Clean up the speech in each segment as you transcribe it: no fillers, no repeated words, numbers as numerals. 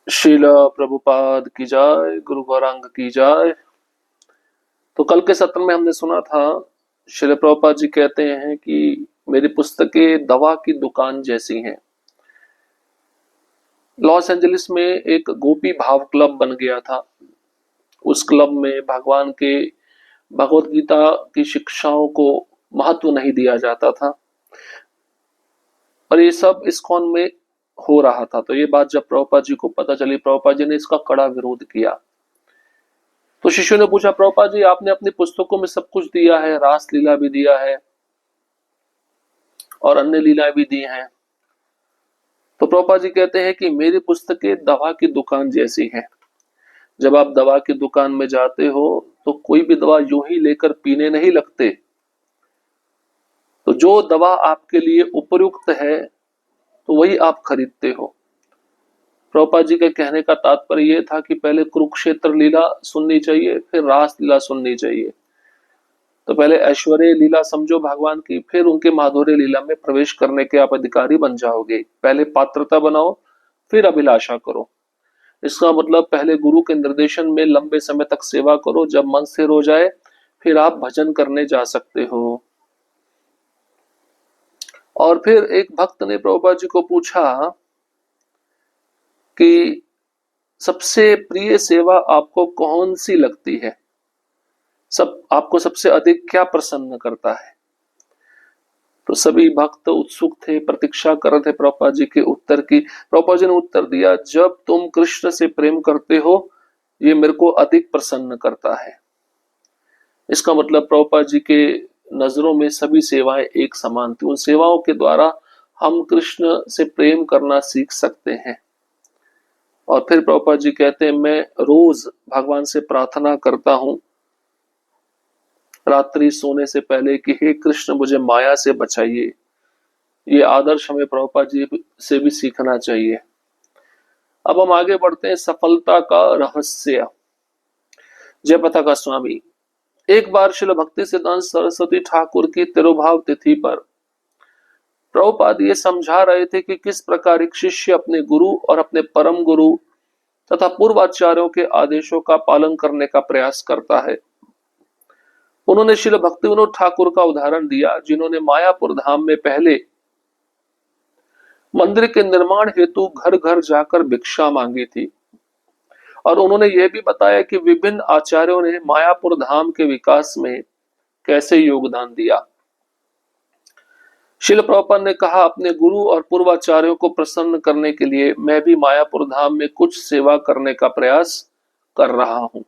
शीला प्रभुपाद की जय, गुरु गौरांग की जय। तो कल के सत्र में हमने सुना था, श्रील प्रभुपाद जी कहते हैं कि मेरी पुस्तकें दवा की दुकान जैसी हैं। लॉस एंजलिस में एक गोपी भाव क्लब बन गया था। उस क्लब में भगवान के भगवत गीता की शिक्षाओं को महत्व नहीं दिया जाता था और ये सब इस्कॉन में हो रहा था। तो ये बात जब प्रभुपाद जी को पता चली, प्रभुपाद जी ने इसका कड़ा विरोध किया। तो शिष्यों ने पूछा, प्रभुपाद जी आपने अपनी पुस्तकों में सब कुछ दिया है, रास लीला भी दिया है और अन्य लीलाएं भी दी हैं। तो प्रभुपाद जी कहते हैं कि मेरी पुस्तकें दवा की दुकान जैसी हैं। जब आप दवा की दुकान में जाते हो तो कोई भी दवा यूं ही लेकर पीने नहीं लगते। तो जो दवा आपके लिए उपयुक्त है तो वही आप खरीदते हो। प्रभुपाद जी के कहने का तात्पर्य यह था कि पहले कुरुक्षेत्र लीला सुननी चाहिए, फिर रास लीला सुननी चाहिए। तो पहले ऐश्वर्य लीला समझो भगवान की, फिर उनके माधुर्य लीला में प्रवेश करने के आप अधिकारी बन जाओगे। पहले पात्रता बनाओ, फिर अभिलाषा करो। इसका मतलब पहले गुरु के निर्देशन में लंबे समय तक सेवा करो, जब मन स्थिर हो जाए फिर आप भजन करने जा सकते हो। और फिर एक भक्त ने प्रभुपाद जी को पूछा कि सबसे प्रिय सेवा आपको कौन सी लगती है, सब आपको सबसे अधिक क्या प्रसन्न करता है। तो सभी भक्त उत्सुक थे, प्रतीक्षा कर रहे थे प्रभुपाद जी के उत्तर की। प्रभुपाद जी ने उत्तर दिया, जब तुम कृष्ण से प्रेम करते हो ये मेरे को अधिक प्रसन्न करता है। इसका मतलब प्रभुपाद जी के नजरों में सभी सेवाएं एक समान थी। उन सेवाओं के द्वारा हम कृष्ण से प्रेम करना सीख सकते हैं। और फिर प्रभुपाद जी कहते हैं, मैं रोज भगवान से प्रार्थना करता हूं रात्रि सोने से पहले कि हे कृष्ण मुझे माया से बचाइए। ये आदर्श हमें प्रभुपाद जी से भी सीखना चाहिए। अब हम आगे बढ़ते हैं, सफलता का रहस्य। जय पताका स्वामी। एक बार श्रील भक्ति सिद्धांत सरस्वती ठाकुर की तिरुभाव तिथि पर प्रभुपाद ये समझा रहे थे कि किस प्रकार एक शिष्य अपने गुरु और अपने परम गुरु तथा पूर्वाचार्यों के आदेशों का पालन करने का प्रयास करता है। उन्होंने श्रील भक्ति विनोद ठाकुर का उदाहरण दिया, जिन्होंने मायापुर धाम में पहले मंदिर के निर्माण हेतु घर घर जाकर भिक्षा मांगी थी। और उन्होंने यह भी बताया कि विभिन्न आचार्यों ने मायापुर धाम के विकास में कैसे योगदान दिया। शिल प्रभुपाद ने कहा, अपने गुरु और पूर्वाचार्यों को प्रसन्न करने के लिए मैं भी मायापुर धाम में कुछ सेवा करने का प्रयास कर रहा हूं।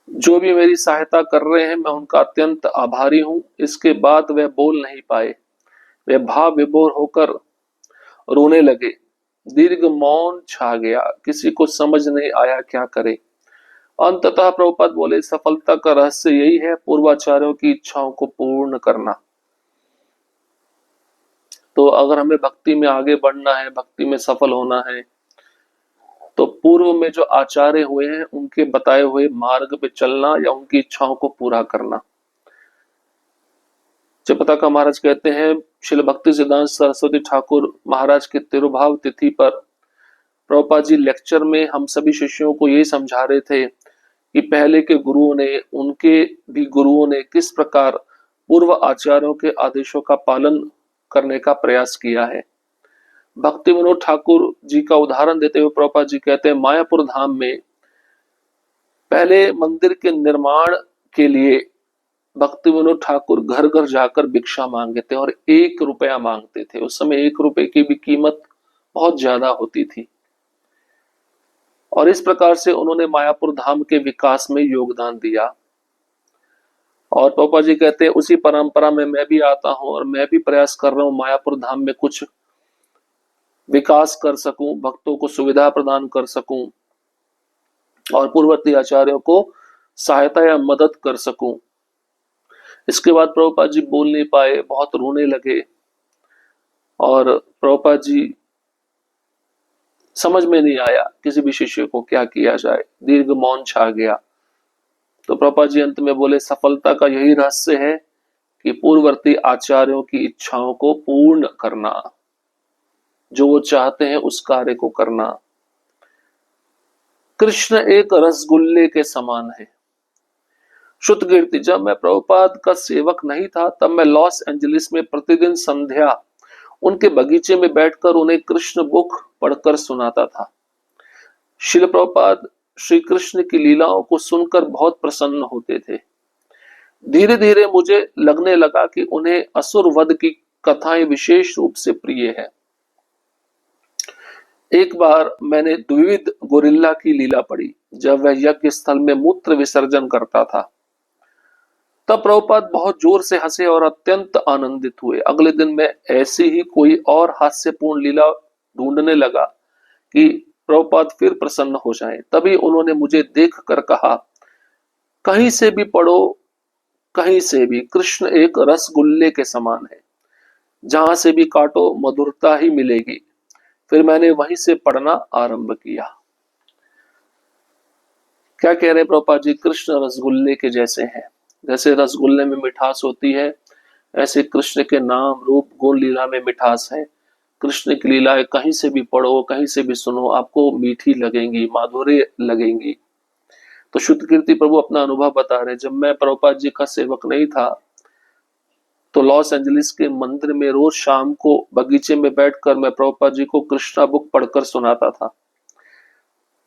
जो भी मेरी सहायता कर रहे हैं मैं उनका अत्यंत आभारी हूं। इसके बाद वे बोल नहीं पाए, वे भाव विभोर होकर रोने लगे। दीर्घ मौन छा गया, किसी को समझ नहीं आया क्या करे। अंततः प्रभुपाद बोले, सफलता का रहस्य यही है, पूर्वाचार्यों की इच्छाओं को पूर्ण करना। तो अगर हमें भक्ति में आगे बढ़ना है, भक्ति में सफल होना है, तो पूर्व में जो आचार्य हुए हैं उनके बताए हुए मार्ग पे चलना या उनकी इच्छाओं को पूरा करना। जयपताका महाराज कहते हैं, श्रील भक्ति सिद्धांत सरस्वती ठाकुर महाराज के तिरुभाव तिथि पर प्रभुपाद जी लेक्चर में हम सभी शिष्यों को यही समझा रहे थे कि पहले के गुरुओं ने, उनके भी गुरुओं ने किस प्रकार पूर्व आचार्यों के आदेशों का पालन करने का प्रयास किया है। भक्ति विनोद ठाकुर जी का उदाहरण देते हुए प्रभुपाद जी कहते हैं, मायापुर धाम में पहले मंदिर के निर्माण के लिए भक्ति विनोद ठाकुर घर घर जाकर भिक्षा मांगते थे और 1 रुपया मांगते थे। उस समय 1 रुपए की भी कीमत बहुत ज्यादा होती थी। और इस प्रकार से उन्होंने मायापुर धाम के विकास में योगदान दिया। और पापा जी कहते हैं, उसी परंपरा में मैं भी आता हूं और मैं भी प्रयास कर रहा हूं मायापुर धाम में कुछ विकास कर सकूं, भक्तों को सुविधा प्रदान कर सकूं और पूर्ववर्ती आचार्यों को सहायता या मदद कर सकूं। इसके बाद प्रभुपाद जी बोल नहीं पाए, बहुत रोने लगे और प्रभुपाद जी समझ में नहीं आया किसी भी शिष्य को क्या किया जाए। दीर्घ मौन छा गया। तो प्रभुपाद जी अंत में बोले, सफलता का यही रहस्य है कि पूर्ववर्ती आचार्यों की इच्छाओं को पूर्ण करना। जो वो चाहते हैं उस कार्य को करना। कृष्ण एक रसगुल्ले के समान है। शुद्ध कीर्ति, जब मैं प्रभुपाद का सेवक नहीं था तब मैं लॉस एंजलिस में प्रतिदिन संध्या उनके बगीचे में बैठकर उन्हें कृष्ण बुक पढ़कर सुनाता था। शिल प्रभुपाद श्री कृष्ण की लीलाओं को सुनकर बहुत प्रसन्न होते थे। धीरे धीरे मुझे लगने लगा कि उन्हें असुर वध की कथाएं विशेष रूप से प्रिय है। एक बार मैंने द्विविध गोरिल्ला की लीला पढ़ी। जब वह यज्ञ स्थल में मूत्र विसर्जन करता था तब प्रभुपाद बहुत जोर से हंसे और अत्यंत आनंदित हुए। अगले दिन मैं ऐसी ही कोई और हास्यपूर्ण लीला ढूंढने लगा कि प्रभुपाद फिर प्रसन्न हो जाएं। तभी उन्होंने मुझे देख कर कहा, कहीं से भी पढ़ो, कहीं से भी, कृष्ण एक रसगुल्ले के समान है, जहां से भी काटो मधुरता ही मिलेगी। फिर मैंने वहीं से पढ़ना आरंभ किया। क्या कह रहे प्रभुपाद जी? कृष्ण रसगुल्ले के जैसे हैं। जैसे रसगुल्ले में मिठास होती है, ऐसे कृष्ण के नाम रूप गुण लीला में मिठास है। कृष्ण की लीलाएं कहीं से भी पढ़ो, कहीं से भी सुनो, आपको मीठी लगेंगी, माधुर्य लगेंगी। तो शुद्ध कीर्ति प्रभु अपना अनुभव बता रहे। जब मैं प्रभुपाद जी का सेवक नहीं था तो लॉस एंजलिस के मंदिर में रोज शाम को बगीचे में बैठकर मैं प्रभुपाद जी को कृष्णा बुक पढ़कर सुनाता था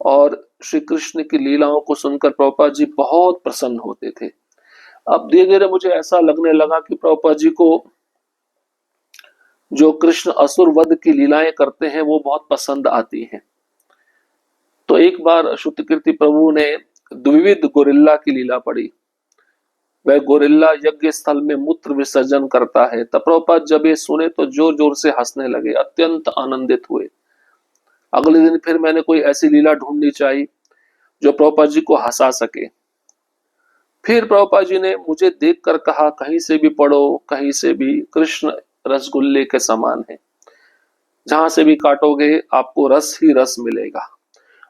और श्री कृष्ण की लीलाओं को सुनकर प्रभुपाद जी बहुत प्रसन्न होते थे। अब धीरे धीरे मुझे ऐसा लगने लगा कि प्रभुपाद जी को जो कृष्ण असुर वध की लीलाएं करते हैं वो बहुत पसंद आती हैं। तो एक बार शुद्ध कीर्ति प्रभु ने द्विविध गोरिल्ला की लीला पढ़ी। वह गोरिल्ला यज्ञ स्थल में मूत्र विसर्जन करता है। तब प्रभुपाद जब ये सुने तो जोर जोर से हंसने लगे, अत्यंत आनंदित हुए। अगले दिन फिर मैंने कोई ऐसी लीला ढूंढनी चाहिए जो प्रभुपाद जी को हंसा सके। फिर प्रभुपाद जी ने मुझे देखकर कहा, कहीं से भी पढ़ो, कहीं से भी, कृष्ण रसगुल्ले के समान है, जहां से भी काटोगे आपको रस ही रस मिलेगा।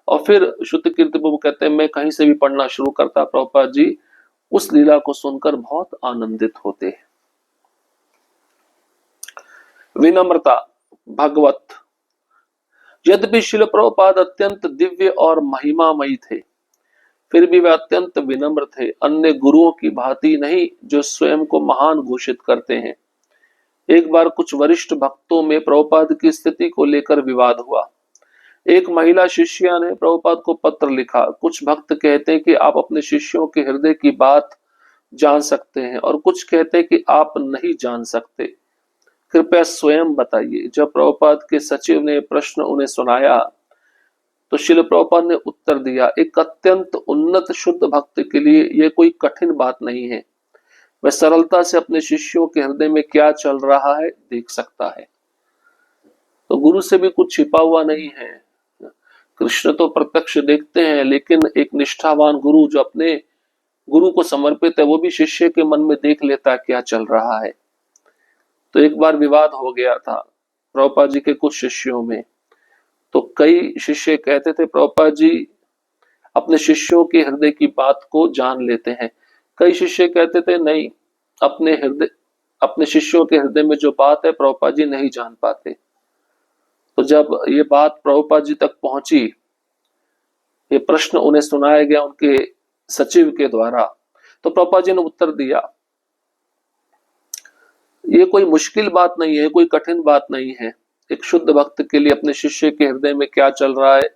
और फिर शुद्ध कीर्ति प्रभु कहते हैं, मैं कहीं से भी पढ़ना शुरू करता, प्रभुपाद जी उस लीला को सुनकर बहुत आनंदित होते। विनम्रता, भगवत, यद्यपि शिल प्रभुपाद अत्यंत दिव्य और महिमामयी थे, फिर भी वे अत्यंत विनम्र थे, अन्य गुरुओं की भांति नहीं जो स्वयं को महान घोषित करते हैं। एक बार कुछ वरिष्ठ भक्तों में प्रभुपाद की स्थिति को लेकर विवाद हुआ। एक महिला शिष्या ने प्रभुपाद को पत्र लिखा। कुछ भक्त कहते हैं कि आप अपने शिष्यों के हृदय की बात जान सकते हैं और कुछ कहते हैं कि आप नहीं जान सकते, कृपया स्वयं बताइए। जब प्रभुपाद के सचिव ने प्रश्न उन्हें सुनाया तो शिल प्रभुपाद ने उत्तर दिया, एक अत्यंत उन्नत शुद्ध भक्त के लिए यह कोई कठिन बात नहीं है। वह सरलता से अपने शिष्यों के हृदय में क्या चल रहा है देख सकता है। तो गुरु से भी कुछ छिपा हुआ नहीं है। कृष्ण तो प्रत्यक्ष देखते हैं, लेकिन एक निष्ठावान गुरु जो अपने गुरु को समर्पित है वो भी शिष्य के मन में देख लेता है क्या चल रहा है। तो एक बार विवाद हो गया था प्रभुपाद जी के कुछ शिष्यों में। तो कई शिष्य कहते थे प्रभुपाद जी अपने शिष्यों के हृदय की बात को जान लेते हैं। कई शिष्य कहते थे नहीं, अपने शिष्यों के हृदय में जो बात है प्रभुपाद जी नहीं जान पाते। तो जब ये बात प्रभुपाद जी तक पहुंची, ये प्रश्न उन्हें सुनाया गया उनके सचिव के द्वारा, तो प्रभुपाद जी ने उत्तर दिया, ये कोई मुश्किल बात नहीं है, कोई कठिन बात नहीं है। एक शुद्ध भक्त के लिए अपने शिष्य के हृदय में क्या चल रहा है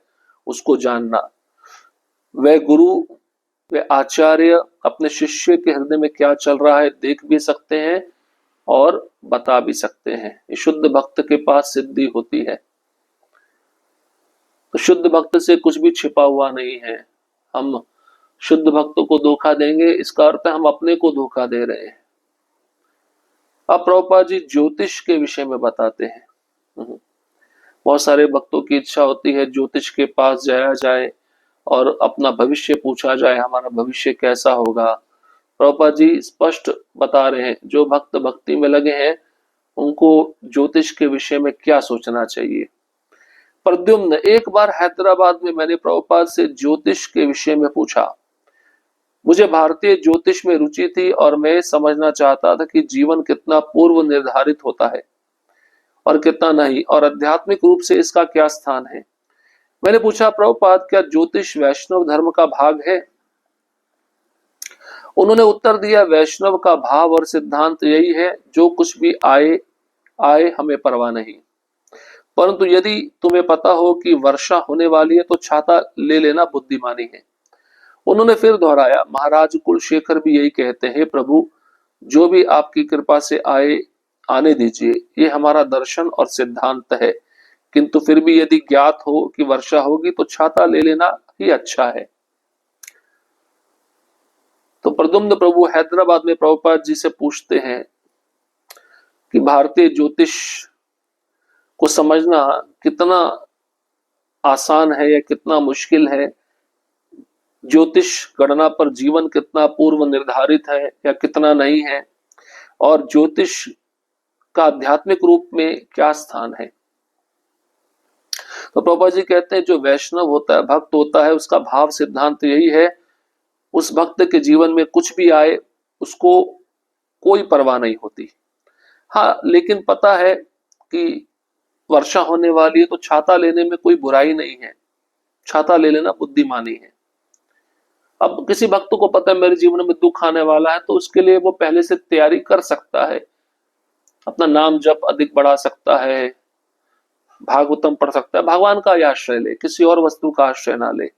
उसको जानना। वह गुरु, वह आचार्य अपने शिष्य के हृदय में क्या चल रहा है देख भी सकते हैं और बता भी सकते हैं। ये शुद्ध भक्त के पास सिद्धि होती है। तो शुद्ध भक्त से कुछ भी छिपा हुआ नहीं है। हम शुद्ध भक्तों को धोखा देंगे, इसका अर्थ है हम अपने को धोखा दे रहे हैं। अब प्रभुपाद जी ज्योतिष के विषय में बताते हैं। बहुत सारे भक्तों की इच्छा होती है ज्योतिष के पास जाया जाए और अपना भविष्य पूछा जाए, हमारा भविष्य कैसा होगा। प्रभुपाद जी स्पष्ट बता रहे हैं, जो भक्त भक्ति में लगे हैं उनको ज्योतिष के विषय में क्या सोचना चाहिए। प्रद्युम्न, एक बार हैदराबाद में मैंने प्रभुपाद से ज्योतिष के विषय में पूछा। मुझे भारतीय ज्योतिष में रुचि थी और मैं समझना चाहता था कि जीवन कितना पूर्व निर्धारित होता है और कितना नहीं, और आध्यात्मिक रूप से इसका क्या स्थान है। मैंने पूछा, प्रभुपाद क्या ज्योतिष वैष्णव धर्म का भाग है? उन्होंने उत्तर दिया, वैष्णव का भाव और सिद्धांत यही है, जो कुछ भी आए आए हमें परवाह नहीं, परंतु यदि तुम्हें पता हो कि वर्षा होने वाली है तो छाता ले लेना बुद्धिमानी है। उन्होंने फिर दोहराया, महाराज कुलशेखर भी यही कहते हैं, प्रभु जो भी आपकी कृपा से आए आने दीजिए, ये हमारा दर्शन और सिद्धांत है, किंतु फिर भी यदि ज्ञात हो कि वर्षा होगी तो छाता ले लेना ही अच्छा है। तो प्रद्युम्न प्रभु हैदराबाद में प्रभुपाद जी से पूछते हैं कि भारतीय ज्योतिष को समझना कितना आसान है या कितना मुश्किल है, ज्योतिष गणना पर जीवन कितना पूर्व निर्धारित है या कितना नहीं है, और ज्योतिष का आध्यात्मिक रूप में क्या स्थान है। तो प्रभुपाद जी कहते हैं, जो वैष्णव होता है, भक्त होता है, उसका भाव सिद्धांत यही है, उस भक्त के जीवन में कुछ भी आए उसको कोई परवाह नहीं होती। हाँ, लेकिन पता है कि वर्षा होने वाली है तो छाता लेने में कोई बुराई नहीं है, छाता ले लेना बुद्धिमानी है। अब किसी भक्त को पता है मेरे जीवन में दुख आने वाला है, तो उसके लिए वो पहले से तैयारी कर सकता है, अपना नाम जप अधिक बढ़ा सकता है, भागवतम पढ़ सकता है, भगवान का ही आश्रय ले, किसी और वस्तु का आश्रय ना ले।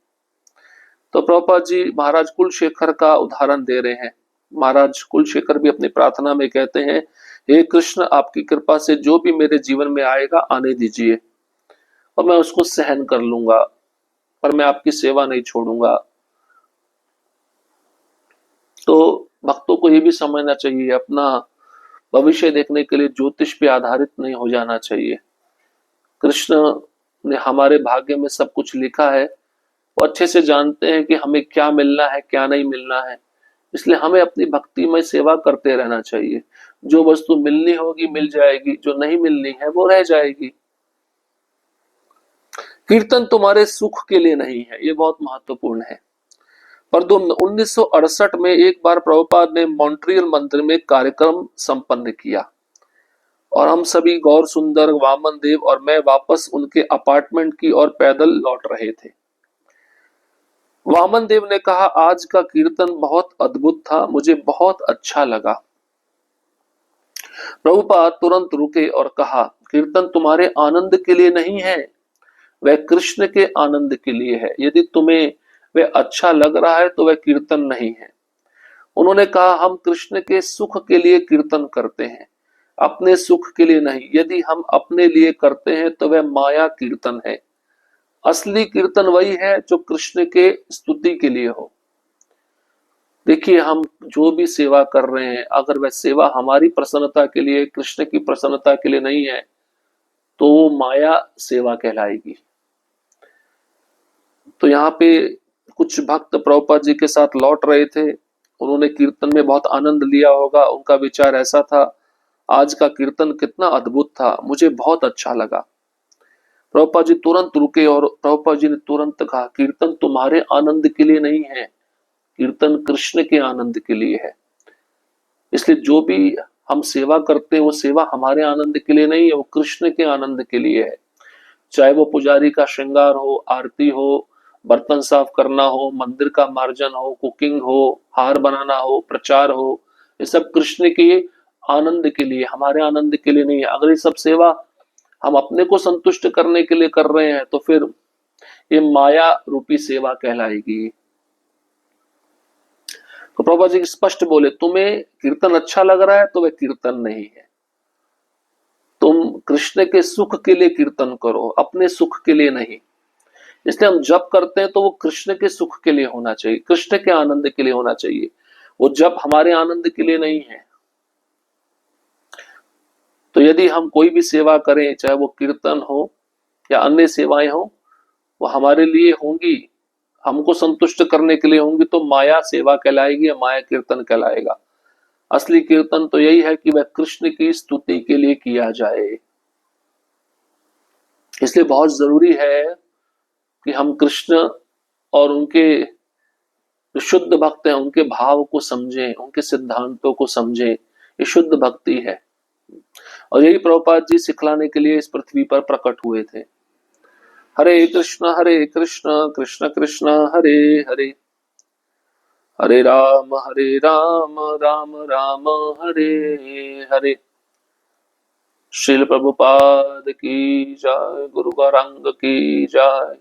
तो प्रभुपाद जी महाराज कुलशेखर का उदाहरण दे रहे हैं। महाराज कुलशेखर भी अपनी प्रार्थना में कहते हैं, हे कृष्ण, आपकी कृपा से जो भी मेरे जीवन में आएगा आने दीजिए, और मैं उसको सहन कर लूंगा, पर मैं आपकी सेवा नहीं छोड़ूंगा। तो भक्तों को ये भी समझना चाहिए, अपना भविष्य देखने के लिए ज्योतिष पे आधारित नहीं हो जाना चाहिए। कृष्ण ने हमारे भाग्य में सब कुछ लिखा है, वो अच्छे से जानते हैं कि हमें क्या मिलना है क्या नहीं मिलना है, इसलिए हमें अपनी भक्ति में सेवा करते रहना चाहिए। जो वस्तु मिलनी होगी मिल जाएगी, जो नहीं मिलनी है वो रह जाएगी। कीर्तन तुम्हारे सुख के लिए नहीं है, ये बहुत महत्वपूर्ण है। पर 1968 में एक बार प्रभुपाद ने मॉन्ट्रियल मंदिर में कार्यक्रम संपन्न किया, और हम सभी गौर सुंदर, वामन देव और मैं वापस उनके अपार्टमेंट की ओर पैदल लौट रहे थे। वामन देव ने कहा, आज का कीर्तन बहुत अद्भुत था, मुझे बहुत अच्छा लगा। प्रभुपाद तुरंत रुके और कहा, कीर्तन तुम्हारे आनंद के लिए नहीं है, वह कृष्ण के आनंद के लिए है। यदि तुम्हें वह अच्छा लग रहा है तो वह कीर्तन नहीं है। उन्होंने कहा, हम कृष्ण के सुख के लिए कीर्तन करते हैं, अपने सुख के लिए नहीं। यदि हम अपने लिए करते हैं तो वह माया कीर्तन है। असली कीर्तन वही है जो कृष्ण के स्तुति के लिए हो। देखिए, हम जो भी सेवा कर रहे हैं, अगर वह सेवा हमारी प्रसन्नता के लिए, कृष्ण की प्रसन्नता के लिए नहीं है, तो वो माया सेवा कहलाएगी। तो यहाँ पे कुछ भक्त प्रभुपाद जी के साथ लौट रहे थे, उन्होंने कीर्तन में बहुत आनंद लिया होगा। उनका विचार ऐसा था, आज का कीर्तन कितना अद्भुत था, मुझे बहुत अच्छा लगा। प्रभुपाद जी तुरंत रुके और प्रभुपाद जी ने तुरंत कहा, कीर्तन तुम्हारे आनंद के लिए नहीं है, कीर्तन कृष्ण के आनंद के लिए है। इसलिए जो भी हम सेवा करते हैं वो सेवा हमारे आनंद के लिए नहीं है, वो कृष्ण के आनंद के लिए है। चाहे वो पुजारी का श्रृंगार हो, आरती हो, बर्तन साफ करना हो, मंदिर का मार्जन हो, कुकिंग हो, हार बनाना हो, प्रचार हो, ये सब कृष्ण के आनंद के लिए, हमारे आनंद के लिए नहीं है। अगर ये सब सेवा हम अपने को संतुष्ट करने के लिए कर रहे हैं तो फिर ये माया रूपी सेवा कहलाएगी। तो प्रभुपाद जी स्पष्ट बोले, तुम्हें कीर्तन अच्छा लग रहा है तो वह कीर्तन नहीं है। तुम कृष्ण के सुख के लिए कीर्तन करो, अपने सुख के लिए नहीं। इसलिए हम जप करते हैं तो वो कृष्ण के सुख के लिए होना चाहिए, कृष्ण के आनंद के लिए होना चाहिए। वो जप हमारे आनंद के लिए नहीं है। तो यदि हम कोई भी सेवा करें, चाहे वो कीर्तन हो या अन्य सेवाएं हो, वो हमारे लिए होंगी, हमको संतुष्ट करने के लिए होंगी, तो माया सेवा कहलाएगी या माया कीर्तन कहलाएगा। असली कीर्तन तो यही है कि वह कृष्ण की स्तुति के लिए किया जाए। इसलिए बहुत जरूरी है कि हम कृष्ण और उनके जो शुद्ध भक्त हैं उनके भाव को समझें, उनके सिद्धांतों को समझें। ये शुद्ध भक्ति है। और यही प्रभुपाद जी सिखलाने के लिए इस पृथ्वी पर प्रकट हुए थे। हरे कृष्ण कृष्ण कृष्ण हरे हरे, हरे राम राम राम हरे हरे। श्रील प्रभुपाद की जय, गुरु गौरांग की जय।